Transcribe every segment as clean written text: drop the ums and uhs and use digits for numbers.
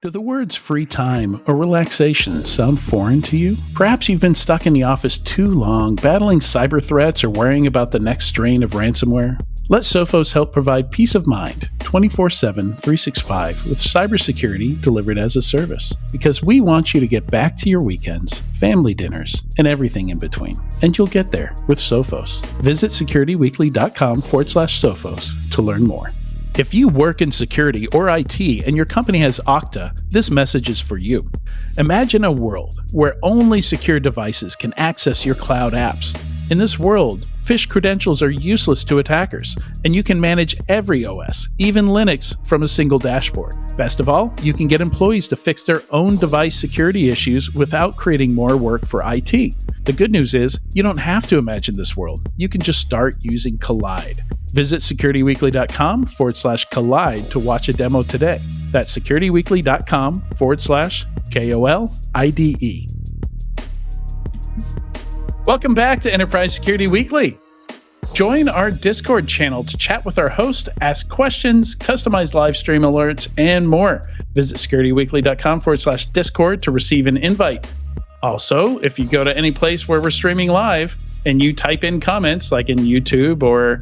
Do the words free time or relaxation sound foreign to you? Perhaps you've been stuck in the office too long, battling cyber threats or worrying about the next strain of ransomware. Let SoFos help provide peace of mind 24/7, 365 with cybersecurity delivered as a service. Because we want you to get back to your weekends, family dinners, and everything in between. And you'll get there with SoFos. Visit securityweekly.com/SoFos to learn more. If you work in security or IT and your company has Okta, this message is for you. Imagine a world where only secure devices can access your cloud apps. In this world, phish credentials are useless to attackers, and you can manage every OS, even Linux, from a single dashboard. Best of all, you can get employees to fix their own device security issues without creating more work for IT. The good news is, you don't have to imagine this world. You can just start using Collide. Visit securityweekly.com/Collide to watch a demo today. That's securityweekly.com/KOLIDE. Welcome back to Enterprise Security Weekly. Join our Discord channel to chat with our host, ask questions, customize live stream alerts, and more. Visit securityweekly.com/Discord to receive an invite. Also, if you go to any place where we're streaming live and you type in comments like in YouTube or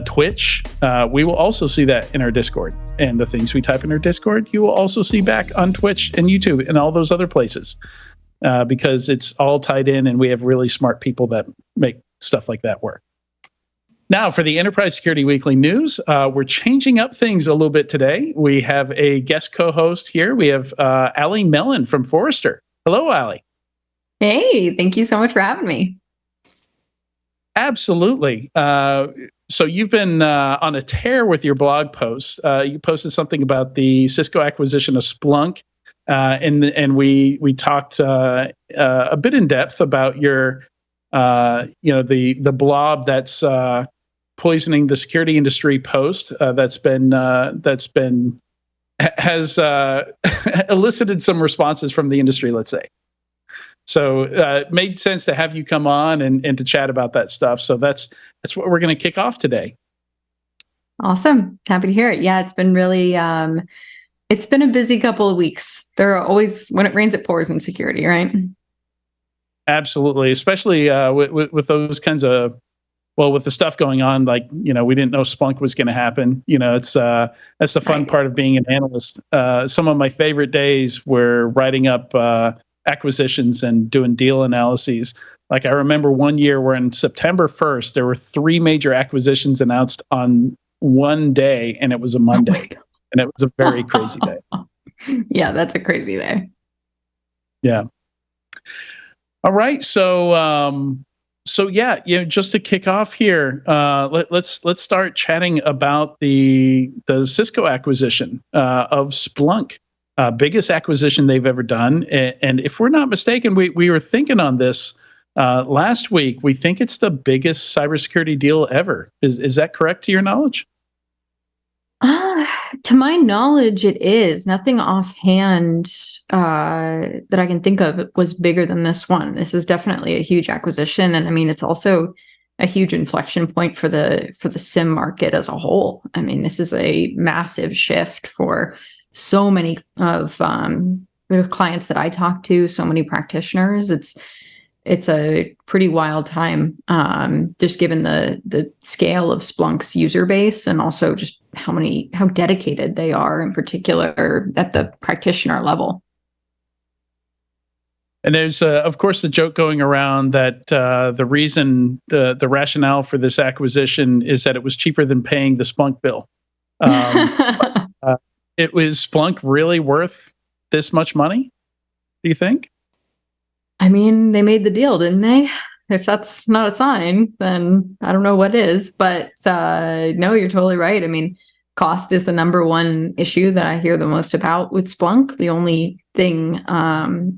Twitch, we will also see that in our Discord. And the things we type in our Discord, you will also see back on Twitch and YouTube and all those other places. Because it's all tied in and we have really smart people that make stuff like that work. Now, for the Enterprise Security Weekly news, we're changing up things a little bit today. We have a guest co-host here. We have Allie Mellen from Forrester. Hello, Allie. Hey, thank you so much for having me. Absolutely. So you've been on a tear with your blog posts. You posted something about the Cisco acquisition of Splunk. And we talked a bit in depth about your, the blob that's poisoning the security industry post has elicited some responses from the industry, let's say. So it made sense to have you come on and to chat about that stuff. So that's what we're going to kick off today. Awesome. Happy to hear it. Yeah, it's been really it's been a busy couple of weeks. There are always, when it rains, it pours in security, right? Absolutely. Especially with those kinds of, with the stuff going on, like, we didn't know Splunk was going to happen. It's that's the fun part of being an analyst. Some of my favorite days were writing up acquisitions and doing deal analyses. Like I remember one year where on September 1st, there were 3 major acquisitions announced on one day, and it was a Monday. And it was a very crazy day. Yeah, that's a crazy day. Yeah. All right. So just to kick off here, let's start chatting about the Cisco acquisition of Splunk, biggest acquisition they've ever done. And if we're not mistaken, we were thinking on this last week. We think it's the biggest cybersecurity deal ever. Is that correct to your knowledge? To my knowledge, it is. Nothing offhand that I can think of was bigger than this one. This is definitely a huge acquisition, and I mean, it's also a huge inflection point for the SIEM market as a whole. I mean, this is a massive shift for so many of the clients that I talk to, so many practitioners. It's a pretty wild time, just given the scale of Splunk's user base and also just how dedicated they are, in particular at the practitioner level. And there's, of course, the joke going around that the reason, the rationale for this acquisition is that it was cheaper than paying the Splunk bill. It was Splunk really worth this much money, do you think? I mean, they made the deal, didn't they? If that's not a sign, then I don't know what is. But no, you're totally right. I mean, cost is the number one issue that I hear the most about with Splunk. The only thing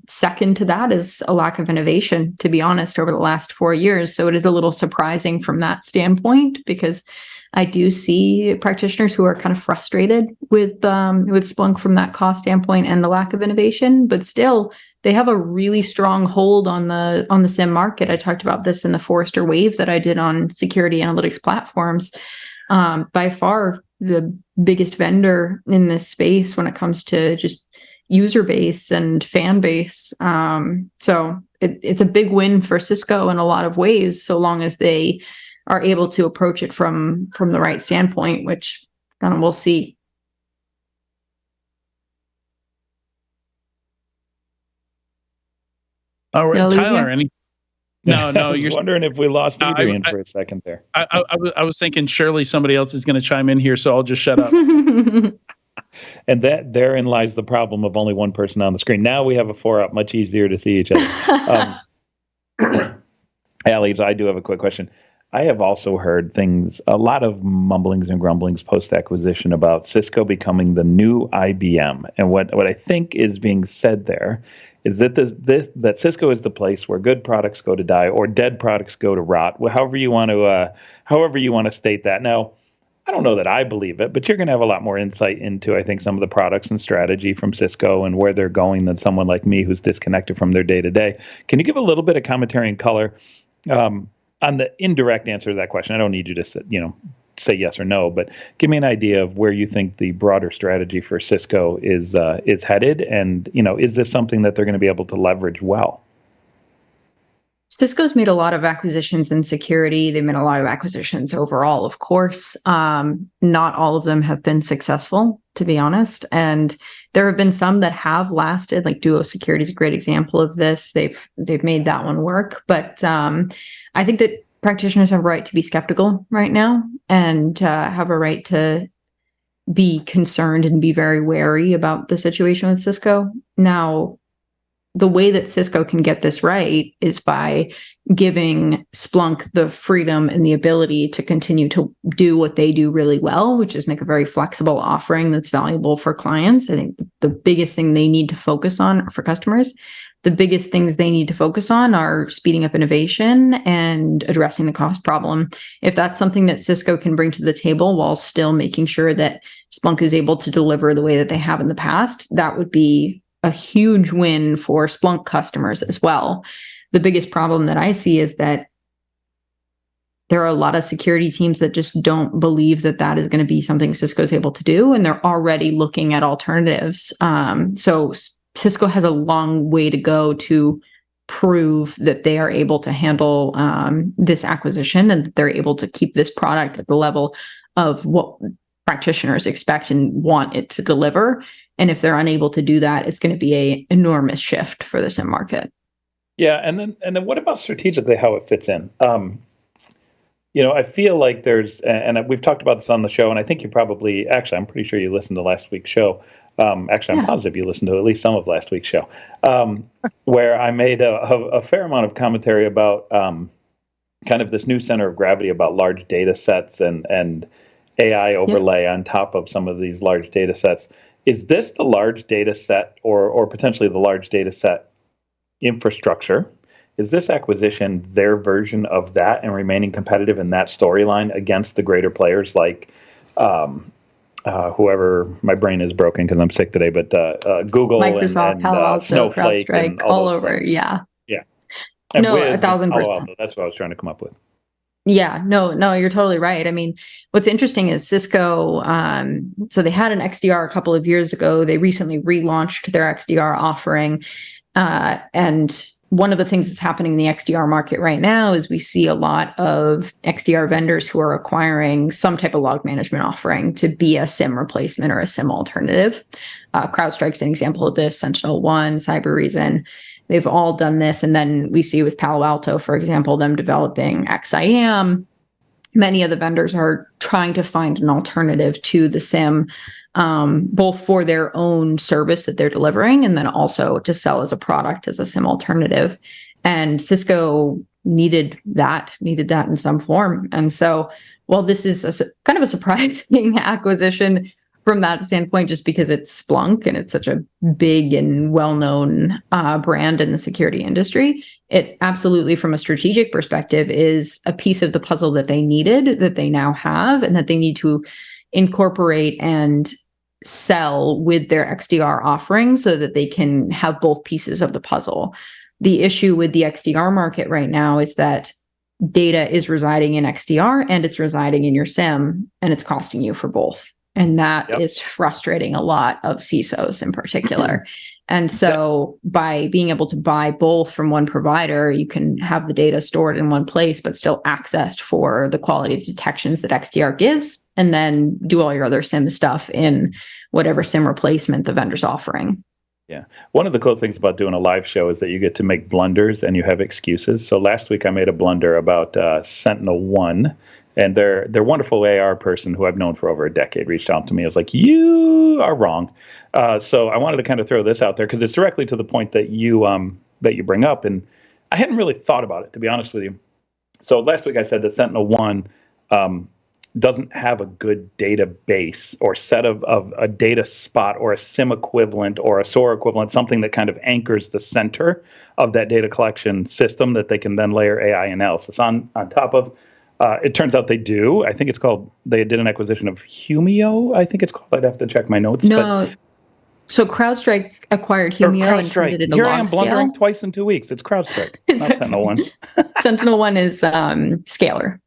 second to that is a lack of innovation, to be honest, over the last 4 years. So it is a little surprising from that standpoint, because I do see practitioners who are kind of frustrated with Splunk from that cost standpoint and the lack of innovation, but still, they have a really strong hold on the SIEM market. I talked about this in the Forrester Wave that I did on security analytics platforms. By far, the biggest vendor in this space when it comes to just user base and fan base. So it's a big win for Cisco in a lot of ways, so long as they are able to approach it from the right standpoint, which kind of we'll see. Oh, Tyler, any? No, I was wondering if we lost Adrian for a second there. I was thinking surely somebody else is going to chime in here, so I'll just shut up. And therein lies the problem of only one person on the screen. Now we have a 4-up, much easier to see each other. Allie, I do have a quick question. I have also heard a lot of mumblings and grumblings post-acquisition about Cisco becoming the new IBM. And what I think is being said there is that that Cisco is the place where good products go to die or dead products go to rot. However you want to state that. Now, I don't know that I believe it, but you're going to have a lot more insight into, I think, some of the products and strategy from Cisco and where they're going than someone like me who's disconnected from their day-to-day. Can you give a little bit of commentary and color on the indirect answer to that question? I don't need you to say yes or no, but give me an idea of where you think the broader strategy for Cisco is headed, and is this something that they're going to be able to leverage well? Cisco's made a lot of acquisitions in security. They've made a lot of acquisitions overall, of course. Not all of them have been successful, to be honest. And there have been some that have lasted, like Duo Security is a great example of this. They've made that one work. But I think that practitioners have a right to be skeptical right now and have a right to be concerned and be very wary about the situation with Cisco. Now, the way that Cisco can get this right is by giving Splunk the freedom and the ability to continue to do what they do really well, which is make a very flexible offering that's valuable for clients. I think the biggest thing they need to focus on for customers, the biggest things they need to focus on are speeding up innovation and addressing the cost problem. If that's something that Cisco can bring to the table while still making sure that Splunk is able to deliver the way that they have in the past, that would be a huge win for Splunk customers as well. The biggest problem that I see is that there are a lot of security teams that just don't believe that that is going to be something Cisco is able to do, and they're already looking at alternatives. So Cisco has a long way to go to prove that they are able to handle this acquisition and that they're able to keep this product at the level of what practitioners expect and want it to deliver. And if they're unable to do that, it's going to be an enormous shift for the SIEM market. Yeah, and then what about strategically how it fits in? I feel like there's, and we've talked about this on the show, and I think you probably, actually, I'm pretty sure you listened to last week's show. I'm positive you listened to at least some of last week's show, where I made a fair amount of commentary about kind of this new center of gravity about large data sets and AI overlay on top of some of these large data sets. Is this the large data set or potentially the large data set infrastructure? Is this acquisition their version of that and remaining competitive in that storyline against the greater players like whoever, my brain is broken because I'm sick today, but Google, Microsoft, and Palo Alto, Snowflake, CrowdStrike, and all over. Players. Yeah. And no, 1,000%. That's what I was trying to come up with. Yeah, no, you're totally right. I mean, what's interesting is Cisco, so they had an XDR a couple of years ago. They recently relaunched their XDR offering. And one of the things that's happening in the XDR market right now is we see a lot of XDR vendors who are acquiring some type of log management offering to be a SIEM replacement or a SIEM alternative. CrowdStrike's an example of this, SentinelOne, Cyber. They've all done this. And then we see with Palo Alto, for example, them developing XIAM. Many of the vendors are trying to find an alternative to the SIEM, both for their own service that they're delivering and then also to sell as a product as a SIEM alternative. And Cisco needed that in some form. And so while this is kind of a surprising acquisition from that standpoint, just because it's Splunk and it's such a big and well-known brand in the security industry, it absolutely, from a strategic perspective, is a piece of the puzzle that they needed, that they now have, and that they need to incorporate and sell with their XDR offering so that they can have both pieces of the puzzle. The issue with the XDR market right now is that data is residing in XDR and it's residing in your SIEM, and it's costing you for both. And that is frustrating a lot of CISOs in particular. And so by being able to buy both from one provider, you can have the data stored in one place, but still accessed for the quality of detections that XDR gives, and then do all your other SIM stuff in whatever SIM replacement the vendor's offering. Yeah. One of the cool things about doing a live show is that you get to make blunders and you have excuses. So last week I made a blunder about Sentinel-1. And their wonderful AR person who I've known for over a decade reached out to me. I was like, you are wrong. So I wanted to kind of throw this out there because it's directly to the point that you bring up. And I hadn't really thought about it, to be honest with you. So last week I said that Sentinel-1 doesn't have a good database or set of a data spot or a SIM equivalent or a SOAR equivalent, something that kind of anchors the center of that data collection system that they can then layer AI analysis on top of. It turns out they do. I think it's called, they did an acquisition of Humio, I think it's called. I'd have to check my notes. No. So CrowdStrike acquired Humio and turned it into Here log I am blundering scale. twice in 2 weeks. It's CrowdStrike, not Sentinel-1. Sentinel-1 is Scalar,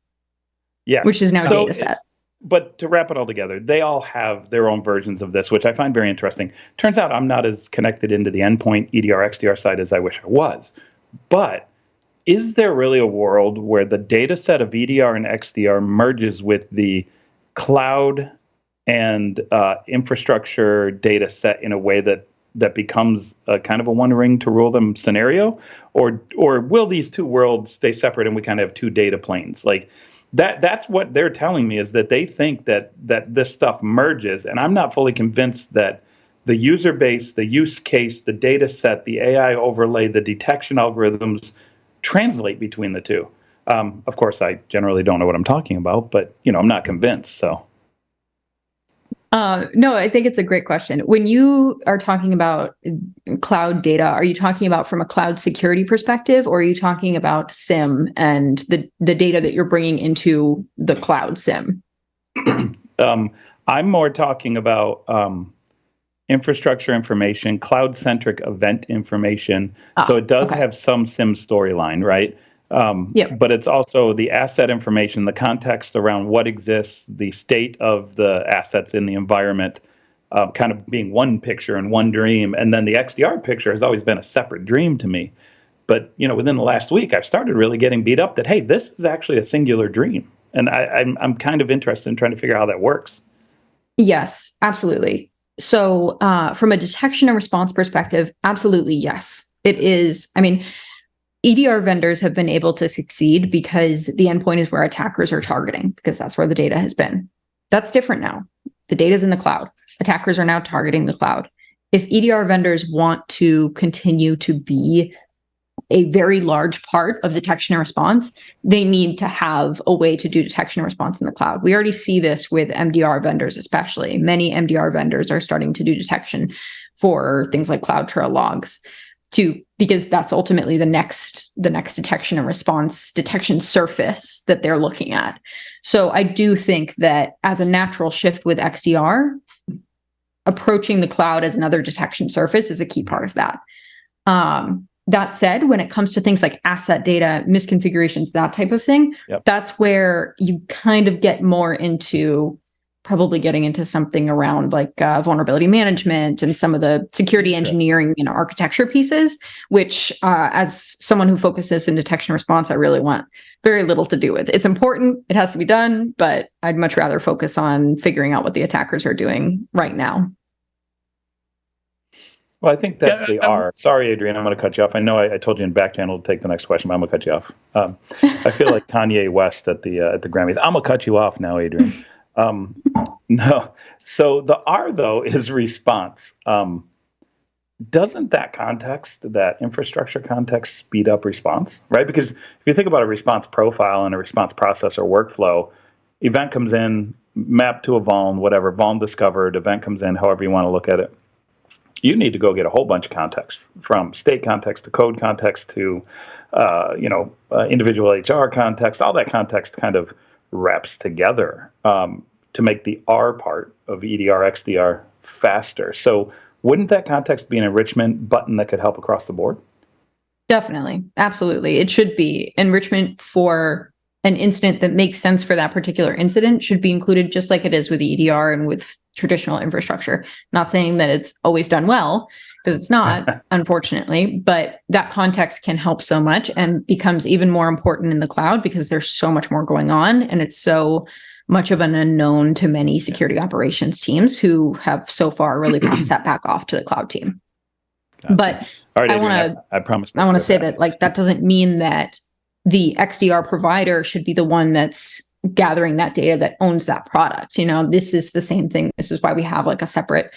which is now Dataset. But to wrap it all together, they all have their own versions of this, which I find very interesting. Turns out I'm not as connected into the endpoint EDR, XDR side as I wish I was. But is there really a world where the data set of EDR and XDR merges with the cloud and infrastructure data set in a way that becomes a kind of a one ring to rule them scenario? Or will these two worlds stay separate and we kind of have two data planes? Like that's what they're telling me, is that they think that this stuff merges. And I'm not fully convinced that the user base, the use case, the data set, the AI overlay, the detection algorithms translate between the two. Of course, I generally don't know what I'm talking about, but I'm not convinced. So, no, I think it's a great question. When you are talking about cloud data, are you talking about from a cloud security perspective, or are you talking about SIM and the data that you're bringing into the cloud SIM? I'm more talking about infrastructure information, cloud-centric event information. So it does have some SIM storyline, right? But it's also the asset information, the context around what exists, the state of the assets in the environment, kind of being one picture and one dream. And then the XDR picture has always been a separate dream to me. But within the last week, I've started really getting beat up that, hey, this is actually a singular dream. And I'm kind of interested in trying to figure out how that works. Yes, absolutely. So from a detection and response perspective, absolutely, yes. It is. I mean, EDR vendors have been able to succeed because the endpoint is where attackers are targeting, because that's where the data has been. That's different now. The data is in the cloud. Attackers are now targeting the cloud. If EDR vendors want to continue to be a very large part of detection and response, they need to have a way to do detection and response in the cloud. We already see this with MDR vendors, especially. Many MDR vendors are starting to do detection for things like CloudTrail logs, because that's ultimately the next detection and response detection surface that they're looking at. So I do think that as a natural shift with XDR, approaching the cloud as another detection surface is a key part of that. That said, when it comes to things like asset data, misconfigurations, that type of thing, that's where you kind of get more into probably getting into something around like vulnerability management and some of the security engineering and architecture pieces, which as someone who focuses in detection response, I really want very little to do with. It's important, it has to be done, but I'd much rather focus on figuring out what the attackers are doing right now. Well, I think that's the R. Sorry, Adrian, I'm going to cut you off. I know I told you in back channel to take the next question, but I'm going to cut you off. I feel like Kanye West at the Grammys. I'm going to cut you off now, Adrian. No. So the R, though, is response. Doesn't that context, that infrastructure context, speed up response, right? Because if you think about a response profile and a response process or workflow, event comes in, mapped to a vuln, whatever, vuln discovered, event comes in, however you want to look at it. You need to go get a whole bunch of context, from state context to code context to, individual HR context. All that context kind of wraps together to make the R part of EDR, XDR faster. So wouldn't that context be an enrichment button that could help across the board? Definitely. Absolutely. It should be enrichment for an incident that makes sense for that particular incident should be included, just like it is with EDR and with traditional infrastructure. Not saying that it's always done well, because it's not, unfortunately, but that context can help so much and becomes even more important in the cloud because there's so much more going on, and it's so much of an unknown to many security operations teams who have so far really passed that back off to the cloud team. Gotcha. But right, I want to say that like that doesn't mean that the XDR provider should be the one that's gathering that data, that owns that product. You know, this is the same thing. This is why we have like a separate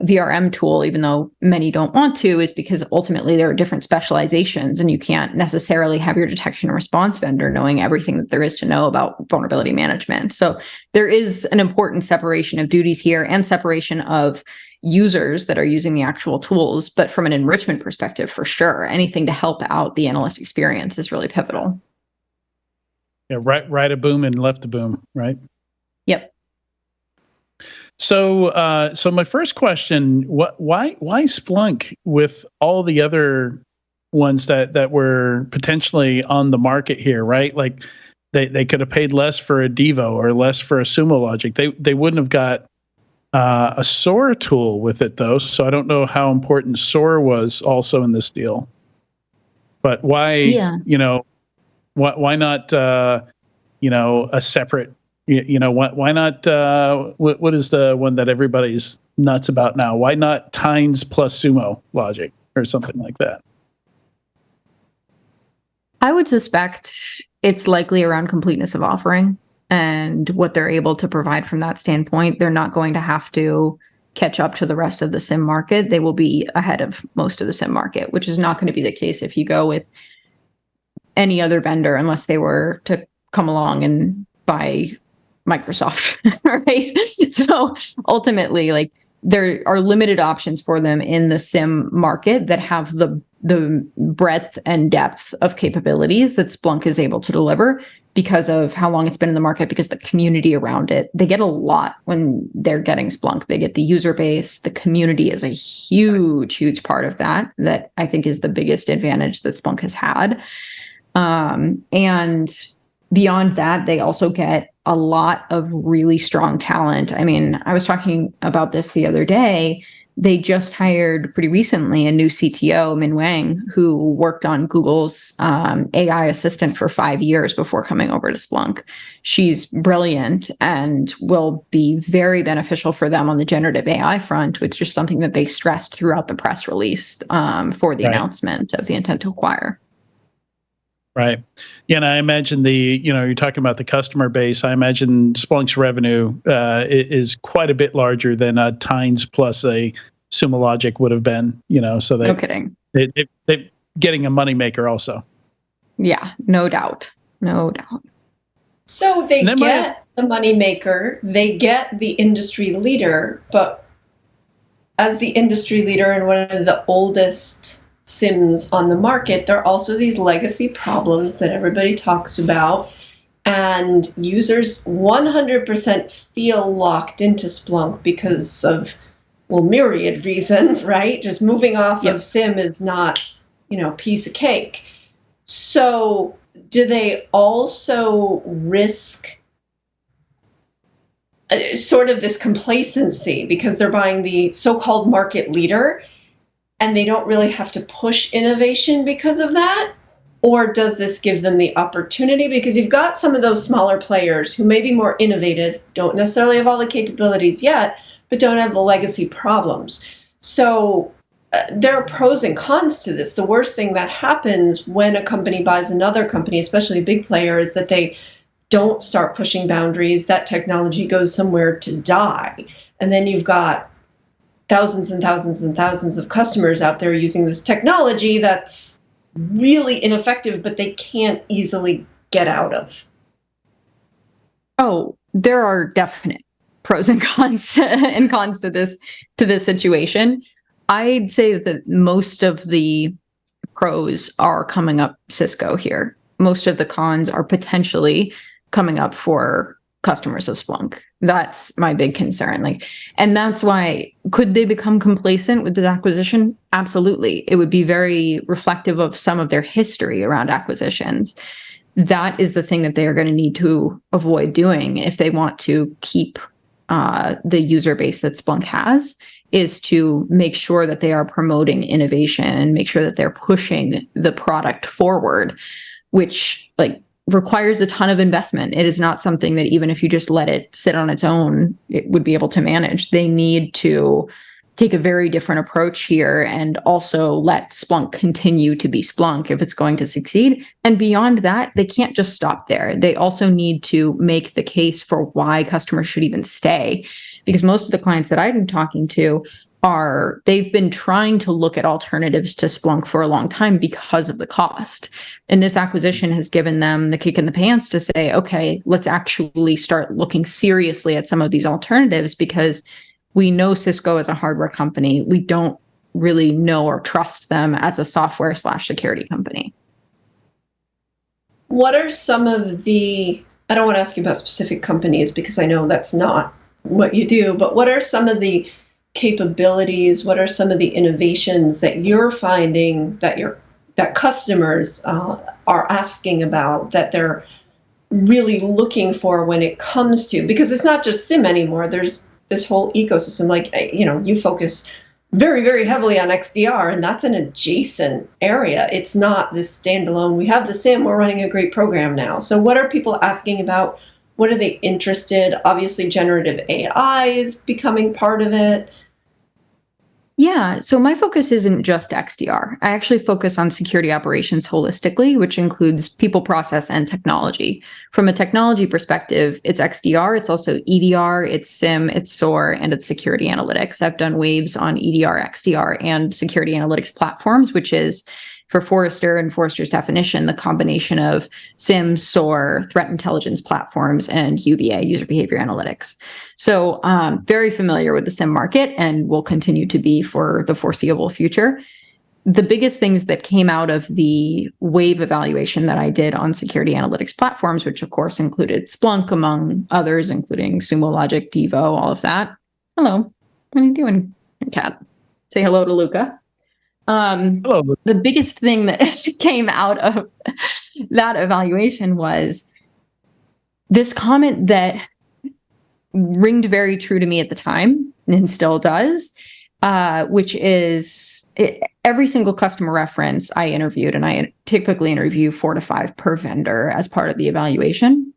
VRM tool, even though many don't want to, is because ultimately there are different specializations and you can't necessarily have your detection and response vendor knowing everything that there is to know about vulnerability management. So there is an important separation of duties here and separation of users that are using the actual tools. But from an enrichment perspective, for sure, anything to help out the analyst experience is really pivotal. Yeah, right a boom and left a boom, right? Yep. So, so my first question: why Splunk with all the other ones that were potentially on the market here, right? Like they could have paid less for a Devo or less for a Sumo Logic. They wouldn't have got a SOAR tool with it though. So I don't know how important SOAR was also in this deal. But why? Yeah. You know, why not? You know, a separate. You know, why not? What is the one that everybody's nuts about now? Why not Tines plus Sumo Logic or something like that? I would suspect it's likely around completeness of offering and what they're able to provide from that standpoint. They're not going to have to catch up to the rest of the SIEM market. They will be ahead of most of the SIEM market, which is not going to be the case if you go with any other vendor, unless they were to come along and buy Microsoft, right? So ultimately, like there are limited options for them in the SIEM market that have the breadth and depth of capabilities that Splunk is able to deliver because of how long it's been in the market, because the community around it, they get a lot when they're getting Splunk. They get the user base. The community is a huge part of that I think is the biggest advantage that Splunk has had. And beyond that, they also get a lot of really strong talent. I mean, I was talking about this the other day. They just hired pretty recently a new CTO, Min Wang, who worked on Google's AI assistant for 5 years before coming over to Splunk. She's brilliant and will be very beneficial for them on the generative AI front, which is something that they stressed throughout the press release for the announcement of the intent to acquire. Right. Yeah, and I imagine you're talking about the customer base. I imagine Splunk's revenue is quite a bit larger than a Tines plus a Sumo Logic would have been, so no kidding. They're getting a moneymaker also. Yeah, no doubt. No doubt. So they get the moneymaker, they get the industry leader, but as the industry leader and one of the oldest SIEMs on the market, there are also these legacy problems that everybody talks about, and users 100% feel locked into Splunk because of, myriad reasons, right? Just moving off of SIEM is not, piece of cake. So do they also risk sort of this complacency because they're buying the so-called market leader and they don't really have to push innovation because of that? Or does this give them the opportunity? Because you've got some of those smaller players who may be more innovative, don't necessarily have all the capabilities yet, but don't have the legacy problems. So there are pros and cons to this. The worst thing that happens when a company buys another company, especially a big player, is that they don't start pushing boundaries. That technology goes somewhere to die. And then you've got thousands and thousands and thousands of customers out there using this technology that's really ineffective, but they can't easily get out of. Oh, there are definite pros and cons to this situation. I'd say that most of the pros are coming up Cisco here. Most of the cons are potentially coming up for customers of Splunk. That's my big concern. And that's why, could they become complacent with this acquisition? Absolutely. It would be very reflective of some of their history around acquisitions. that is the thing that they are going to need to avoid doing if they want to keep the user base that Splunk has, is to make sure that they are promoting innovation and make sure that they're pushing the product forward, which requires a ton of investment. It is not something that even if you just let it sit on its own, it would be able to manage. They need to take a very different approach here and also let Splunk continue to be Splunk if it's going to succeed. And beyond that, they can't just stop there. They also need to make the case for why customers should even stay, because most of the clients that I've been talking to they've been trying to look at alternatives to Splunk for a long time because of the cost. And this acquisition has given them the kick in the pants to say, okay, let's actually start looking seriously at some of these alternatives, because we know Cisco as a hardware company. We don't really know or trust them as a software/security company. What are some of I don't want to ask you about specific companies because I know that's not what you do, but what are some of the capabilities? What are some of the innovations that you're finding that customers are asking about, that they're really looking for when it comes to, because it's not just SIM anymore. There's this whole ecosystem, you focus very, very heavily on XDR, and that's an adjacent area. It's not this standalone, we have the SIM, we're running a great program now. So what are people asking about? What are they interested? Obviously, generative AI is becoming part of it. Yeah, so my focus isn't just XDR. I actually focus on security operations holistically, which includes people, process, and technology. From a technology perspective, it's XDR, it's also EDR, it's SIM, it's SOAR, and it's security analytics. I've done waves on EDR, XDR, and security analytics platforms, which is, for Forrester and Forrester's definition, the combination of SIM, SOAR, threat intelligence platforms, and UBA, user behavior analytics. So very familiar with the SIM market and will continue to be for the foreseeable future. The biggest things that came out of the wave evaluation that I did on security analytics platforms, which of course included Splunk, among others, including Sumo Logic, Devo, all of that. Hello, what are you doing, Kat? Say hello to Luca. Hello. The biggest thing that came out of that evaluation was this comment that ringed very true to me at the time and still does, which is every single customer reference I interviewed, and I typically interview 4 to 5 per vendor as part of the evaluation.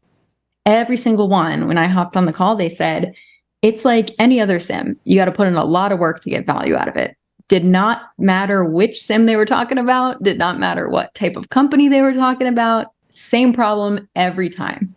Every single one, when I hopped on the call, they said, it's like any other SIM. You got to put in a lot of work to get value out of it. Did not matter which SIM they were talking about, did not matter what type of company they were talking about, same problem every time.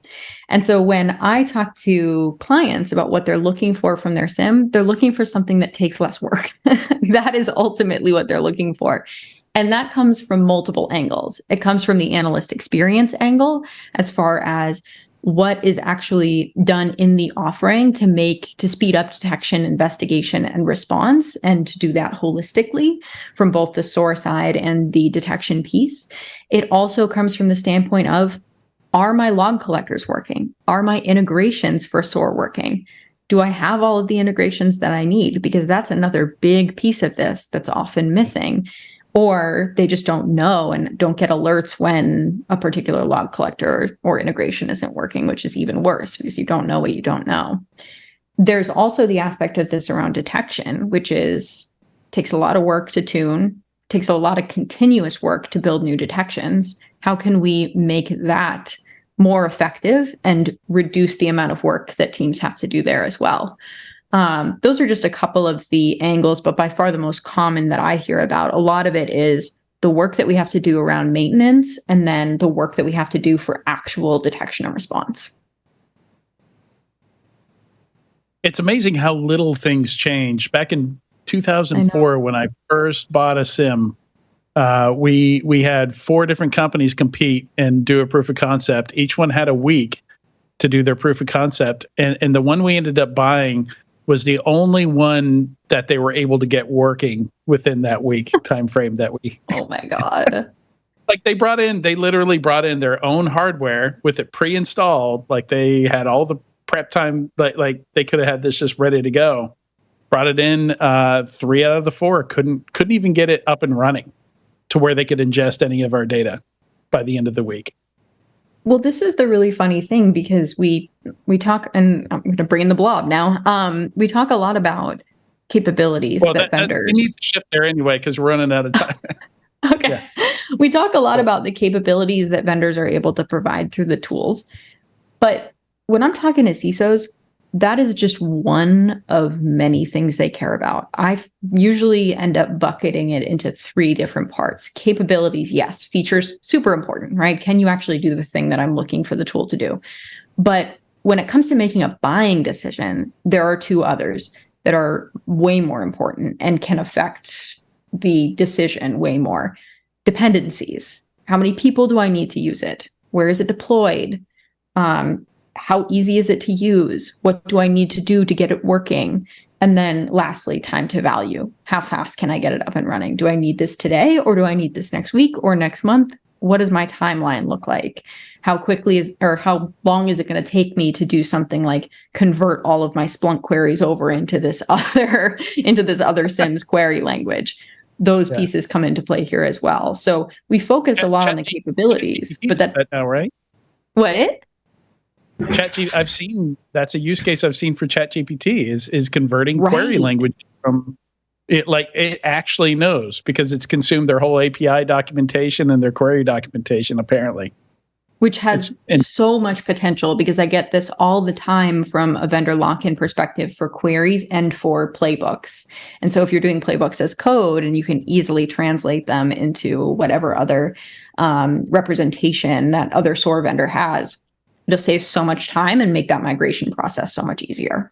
And so when I talk to clients about what they're looking for from their SIM, they're looking for something that takes less work. That is ultimately what they're looking for. And that comes from multiple angles. It comes from the analyst experience angle, as far as what is actually done in the offering to speed up detection, investigation, and response, and to do that holistically from both the SOAR side and the detection piece. It also comes from the standpoint of, are my log collectors working? Are my integrations for SOAR working? Do I have all of the integrations that I need? Because that's another big piece of this that's often missing. Or they just don't know and don't get alerts when a particular log collector or integration isn't working, which is even worse because you don't know what you don't know. There's also the aspect of this around detection, which takes a lot of work to tune, takes a lot of continuous work to build new detections. How can we make that more effective and reduce the amount of work that teams have to do there as well? Those are just a couple of the angles, but by far the most common that I hear about. A lot of it is the work that we have to do around maintenance, and then the work that we have to do for actual detection and response. It's amazing how little things change. Back in 2004, when I first bought a SIM, we had 4 different companies compete and do a proof of concept. Each one had a week to do their proof of concept, and the one we ended up buying was the only one that they were able to get working within that week time frame that week. Oh my God. They literally brought in their own hardware with it pre-installed. Like they had all the prep time, like they could have had this just ready to go. Brought it in, 3 out of the 4 couldn't even get it up and running to where they could ingest any of our data by the end of the week. Well, this is the really funny thing because we talk, and I'm going to bring in the blob now. We talk a lot about capabilities that vendors. We need to shift there anyway because we're running out of time. Okay. Yeah. We talk a lot about the capabilities that vendors are able to provide through the tools. But when I'm talking to CISOs, that is just one of many things they care about. I usually end up bucketing it into 3 different parts. Capabilities, yes. Features, super important, right? Can you actually do the thing that I'm looking for the tool to do? But when it comes to making a buying decision, there are 2 others that are way more important and can affect the decision way more. Dependencies. How many people do I need to use it? Where is it deployed? How easy is it to use? What do I need to do to get it working? And then lastly, time to value. How fast can I get it up and running? Do I need this today, or do I need this next week or next month? What does my timeline look like? How long is it going to take me to do something like convert all of my Splunk queries over into this other SIMS query language? Those pieces come into play here as well. So we focus a lot on the capabilities, but that now, right? What? ChatGPT, I've seen that's a use case I've seen for ChatGPT is converting query language from it, like it actually knows because it's consumed their whole API documentation and their query documentation apparently. Which has so much potential because I get this all the time from a vendor lock-in perspective for queries and for playbooks. And so if you're doing playbooks as code and you can easily translate them into whatever other representation that other SOAR vendor has, it'll save so much time and make that migration process so much easier.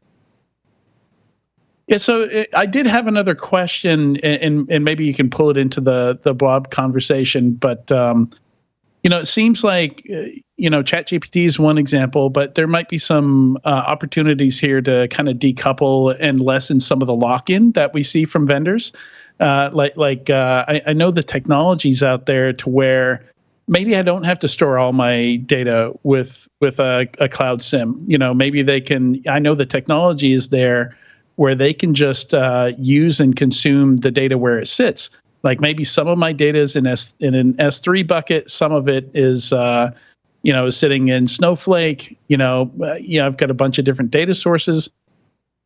Yeah, so I did have another question, and maybe you can pull it into the Blob conversation, but it seems like ChatGPT is one example, but there might be some opportunities here to kind of decouple and lessen some of the lock-in that we see from vendors. I know the technology's out there to where maybe I don't have to store all my data with a cloud SIM. Maybe they can. I know the technology is there where they can just use and consume the data where it sits. Like maybe some of my data is in an S3 bucket, some of it is sitting in Snowflake. I've got a bunch of different data sources.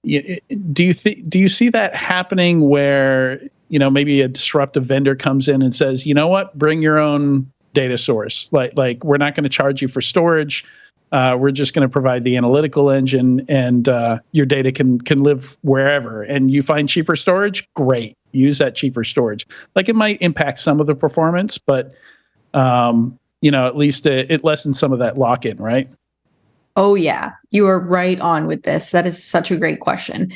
Do you see that happening where maybe a disruptive vendor comes in and says, you know what, bring your own data source. Like we're not going to charge you for storage. We're just going to provide the analytical engine, and your data can live wherever. And you find cheaper storage, great. Use that cheaper storage. Like it might impact some of the performance, but at least it lessens some of that lock-in, right? Oh yeah, you are right on with this. That is such a great question.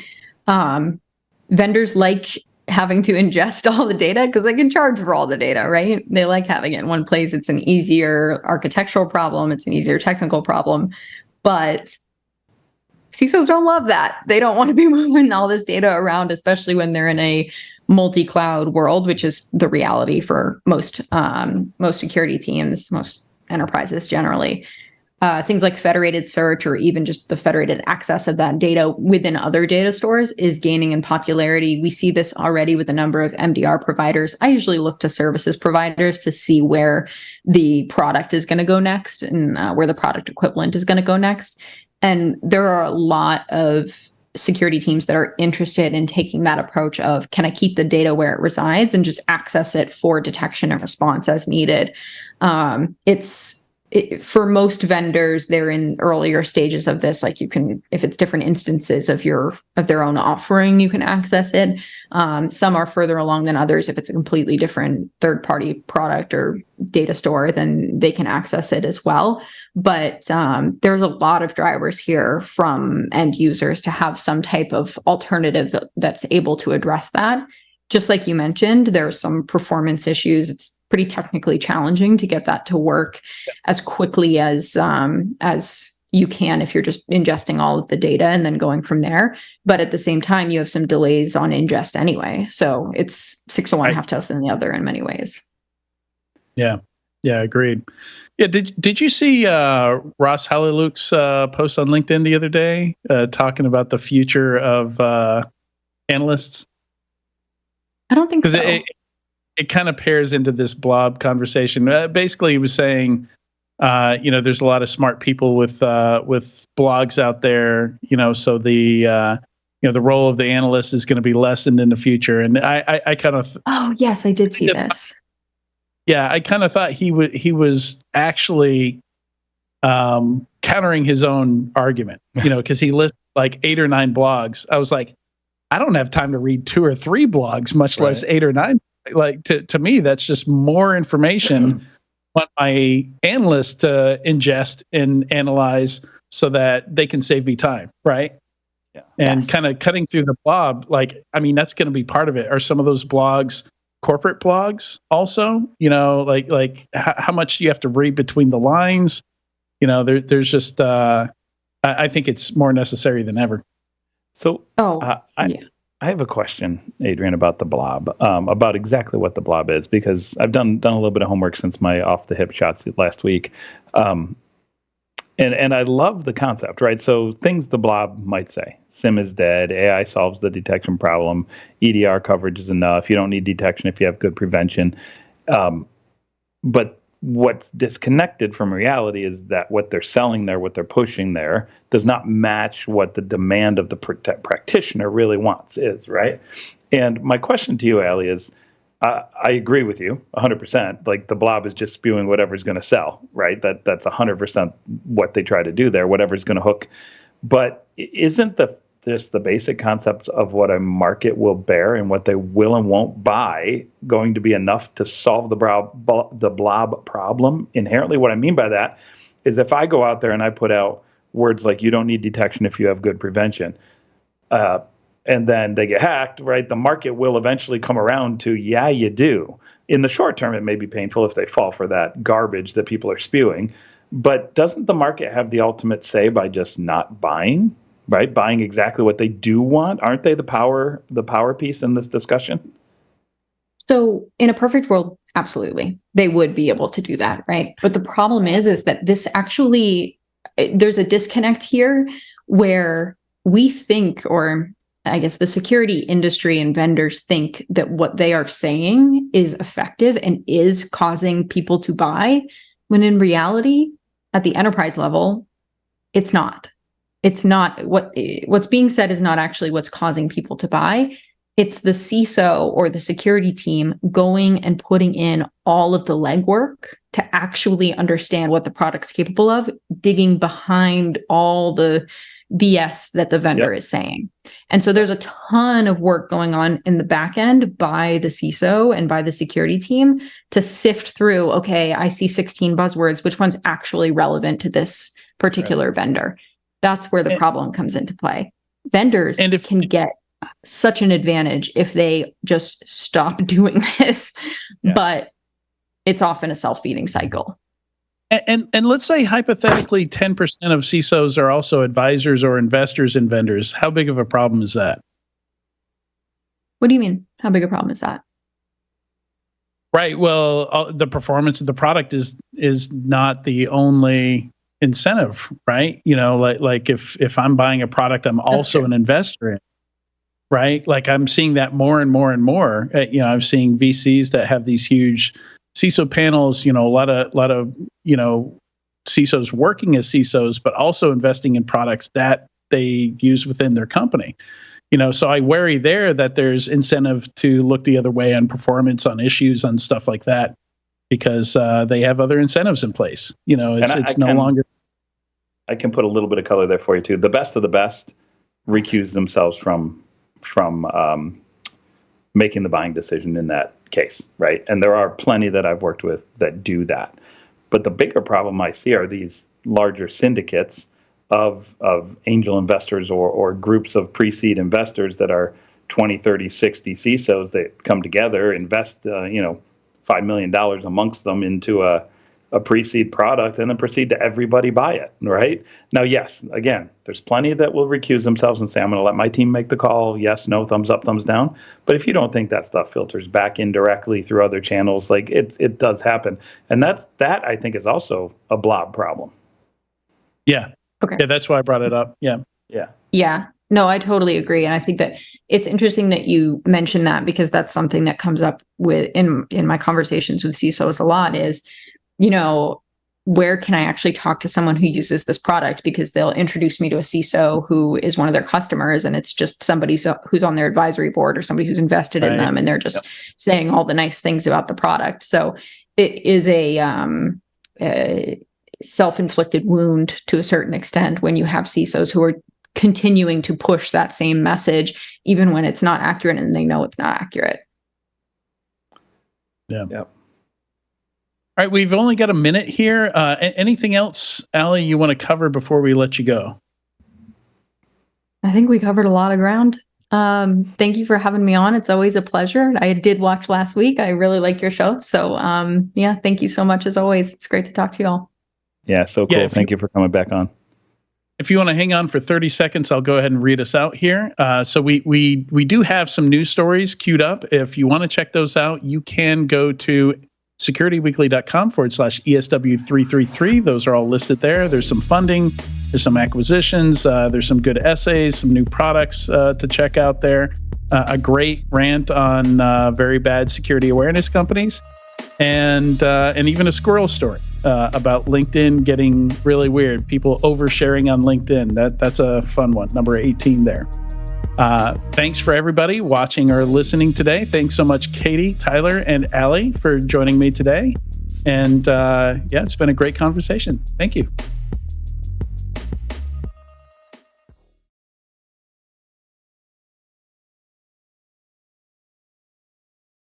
Vendors like having to ingest all the data because they can charge for all the data, right? They like having it in one place. It's an easier architectural problem. It's an easier technical problem, but CISOs don't love that. They don't want to be moving all this data around, especially when they're in a multi-cloud world, which is the reality for most security teams, most enterprises generally. Things like federated search or even just the federated access of that data within other data stores is gaining in popularity. We see this already with a number of MDR providers. I usually look to services providers to see where the product is going to go next and where the product equivalent is going to go next. And there are a lot of security teams that are interested in taking that approach of, can I keep the data where it resides and just access it for detection and response as needed? For most vendors, they're in earlier stages of this. Like you can, if it's different instances of their own offering, you can access it. Some are further along than others. If it's a completely different third-party product or data store, then they can access it as well. But there's a lot of drivers here from end users to have some type of alternative that's able to address that. Just like you mentioned, there are some performance issues. It's pretty technically challenging to get that to work as quickly as you can if you're just ingesting all of the data and then going from there. But at the same time, you have some delays on ingest anyway. So it's 6 of one, half dozen the other in many ways. Yeah, agreed. Yeah, did you see Ross Halleluk's post on LinkedIn the other day talking about the future of analysts? I don't think so. It kind of pairs into this Blob conversation. Basically, he was saying, There's a lot of smart people with blogs out there, so the role of the analyst is going to be lessened in the future. And I kind of oh yes, I did see this. Yeah, I kind of thought he was actually countering his own argument, because he lists like 8 or 9 blogs. I was like, I don't have time to read 2 or 3 blogs, much less 8 or 9. Like to me, that's just more information want my analysts to ingest and analyze so that they can save me time, right? Yeah. And kind of cutting through the blob, that's going to be part of it. Are some of those blogs corporate blogs also? Like how much do you have to read between the lines? There's just I think it's more necessary than ever. So I have a question, Adrian, about the Blob, about exactly what the Blob is, because I've done a little bit of homework since my off the hip shots last week. And I love the concept, right? So things the Blob might say: SIM is dead, AI solves the detection problem, EDR coverage is enough, you don't need detection if you have good prevention. But what's disconnected from reality is that what they're selling there, what they're pushing there, does not match what the demand of the practitioner really wants is, right? And my question to you, Allie, is I agree with you 100%. Like the Blob is just spewing whatever's going to sell, right? That's 100% what they try to do there, whatever's going to hook. But isn't just the basic concept of what a market will bear and what they will and won't buy going to be enough to solve the Blob problem? Inherently, what I mean by that is if I go out there and I put out words like "you don't need detection if you have good prevention," and then they get hacked, right? The market will eventually come around to, yeah, you do. In the short term, it may be painful if they fall for that garbage that people are spewing. But doesn't the market have the ultimate say by just not buying? Right, buying exactly what they do want? Aren't they the power piece in this discussion? So in a perfect world, absolutely, they would be able to do that, right? But the problem is that this actually, there's a disconnect here where we think, or I guess the security industry and vendors think that what they are saying is effective and is causing people to buy, when in reality, at the enterprise level, it's not. It's not what's being said is not actually what's causing people to buy. It's the CISO or the security team going and putting in all of the legwork to actually understand what the product's capable of, digging behind all the BS that the vendor is saying. And so there's a ton of work going on in the back end by the CISO and by the security team to sift through, okay, I see 16 buzzwords, which one's actually relevant to this particular vendor? That's where the problem comes into play. Vendors can get such an advantage if they just stop doing this, but it's often a self-feeding cycle. And let's say hypothetically 10% of CISOs are also advisors or investors in vendors. How big of a problem is that? What do you mean? How big a problem is that? Right. Well, the performance of the product is not the only incentive, right? Like if I'm buying a product, I'm also an investor in, right? Like I'm seeing that more and more and more. I'm seeing VCs that have these huge CISO panels, a lot of CISOs working as CISOs, but also investing in products that they use within their company. So I worry there that there's incentive to look the other way on performance, on issues, on stuff like that, because they have other incentives in place. It's no longer. I can put a little bit of color there for you too. The best of the best recuse themselves from making the buying decision in that case, right? And there are plenty that I've worked with that do that. But the bigger problem I see are these larger syndicates of angel investors or groups of pre-seed investors that are 20, 30, 60 CISOs that come together, invest $5 million amongst them into a pre-seed product, and then proceed to everybody buy it, right? Now, yes, again, there's plenty that will recuse themselves and say, I'm going to let my team make the call. Yes, no, thumbs up, thumbs down. But if you don't think that stuff filters back indirectly through other channels, like it does happen. And that I think is also a Blob problem. Okay. Yeah, that's why I brought it up. Yeah. No, I totally agree. And I think that it's interesting that you mentioned that, because that's something that comes up in my conversations with CISOs a lot is, where can I actually talk to someone who uses this product? Because they'll introduce me to a CISO who is one of their customers, and it's just somebody who's on their advisory board or somebody who's invested in them, and they're just saying all the nice things about the product. So it is a self-inflicted wound to a certain extent when you have CISOs who are continuing to push that same message, even when it's not accurate and they know it's not accurate. Yeah. Yep. All right, we've only got a minute here. Anything else, Allie, you want to cover before we let you go? I think we covered a lot of ground. Thank you for having me on. It's always a pleasure. I did watch last week. I really like your show. So yeah, thank you so much as always. It's great to talk to you all. Yeah, so cool. Yeah, thank you for coming back on. If you want to hang on for 30 seconds, I'll go ahead and read us out here. So we do have some news stories queued up. If you want to check those out, you can go to securityweekly.com/ESW333. Those are all listed there. There's some funding, there's some acquisitions, there's some good essays, some new products to check out there. A great rant on very bad security awareness companies, and even a squirrel story about LinkedIn getting really weird. People oversharing on LinkedIn. That's a fun one. Number 18 there. Thanks for everybody watching or listening today. Thanks so much, Katie, Tyler, and Allie for joining me today. And yeah, it's been a great conversation. Thank you.